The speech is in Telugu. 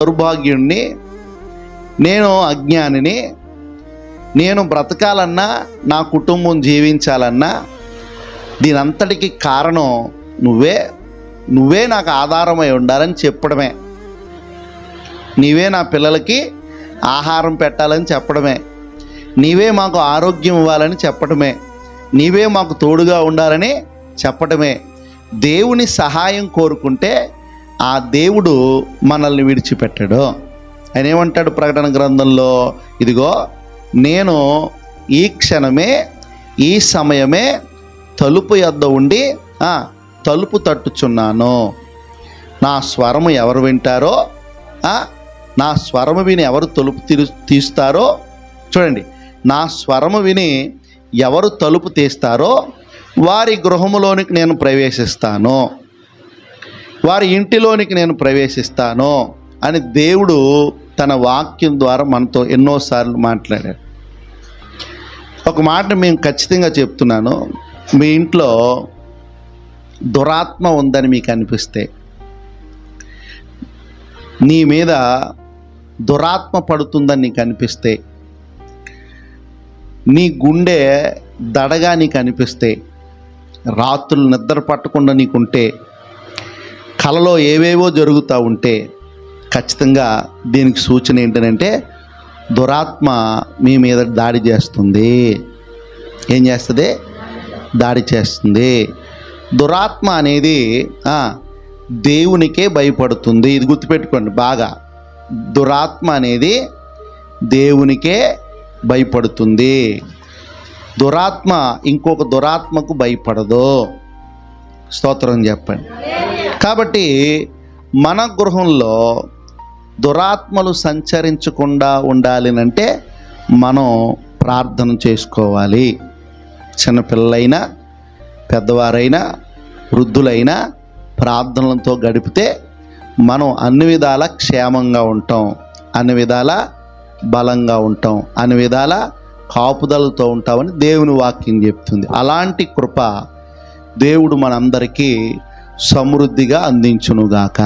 దౌర్భాగ్యుణ్ణి, నేను అజ్ఞానిని, నేను బ్రతకాలన్నా నా కుటుంబం జీవించాలన్నా దీనంతటికి కారణం నువ్వే నాకు ఆధారమై ఉండాలని చెప్పడమే. నీవే నా పిల్లలకి ఆహారం పెట్టాలని చెప్పడమే, నీవే మాకు ఆరోగ్యం ఇవ్వాలని చెప్పడమే, నీవే మాకు తోడుగా ఉండాలని చెప్పడమే. దేవుని సహాయం కోరుకుంటే ఆ దేవుడు మనల్ని విడిచిపెట్టాడు. ఆయన ఏమంటాడు ప్రకటన గ్రంథంలో, ఇదిగో నేను ఈ క్షణమే ఈ సమయమే తలుపు యొద్ద ఉండి తలుపు తట్టుచున్నాను. నా స్వరము ఎవరు వింటారో, నా స్వరము విని ఎవరు తలుపు తీస్తారో, చూడండి, నా స్వరము విని ఎవరు తలుపు తీస్తారో వారి గృహములోనికి నేను ప్రవేశిస్తాను, వారి ఇంటిలోనికి నేను ప్రవేశిస్తాను అని దేవుడు తన వాక్యం ద్వారా మనతో ఎన్నోసార్లు మాట్లాడాడు. ఒక మాట మేము ఖచ్చితంగా చెప్తున్నాను, మీ ఇంట్లో దురాత్మ ఉందని మీకు అనిపిస్తే, నీ మీద దురాత్మ పడుతుందని నీకు అనిపిస్తే, నీ గుండె దడగా నీకు అనిపిస్తే, రాత్రులు నిద్ర పట్టకుండా నీకుంటే, కలలో ఏవేవో జరుగుతూ ఉంటే, ఖచ్చితంగా దీనికి సూచన ఏంటంటే దురాత్మ మీ మీద దాడి చేస్తుంది. ఏం చేస్తుంది? దాడి చేస్తుంది. దురాత్మ అనేది దేవునికే భయపడుతుంది. ఇది గుర్తుపెట్టుకోండి బాగా. దురాత్మ అనేది దేవునికే భయపడుతుంది. దురాత్మ ఇంకొక దురాత్మకు భయపడదు. స్తోత్రం చెప్పండి. కాబట్టి మన గృహంలో దురాత్మలు సంచరించకుండా ఉండాలి అంటే మనం ప్రార్థన చేసుకోవాలి. చిన్నపిల్లలైనా పెద్దవారైనా వృద్ధులైనా ప్రార్థనలతో గడిపితే మనం అన్ని విధాల క్షేమంగా ఉంటాం, అన్ని విధాల బలంగా ఉంటాం, అన్ని విధాల కాపుదలతో ఉంటామని దేవుని వాక్యం చెప్తుంది. అలాంటి కృప దేవుడు మనందరికీ సమృద్ధిగా అందించునుగాక.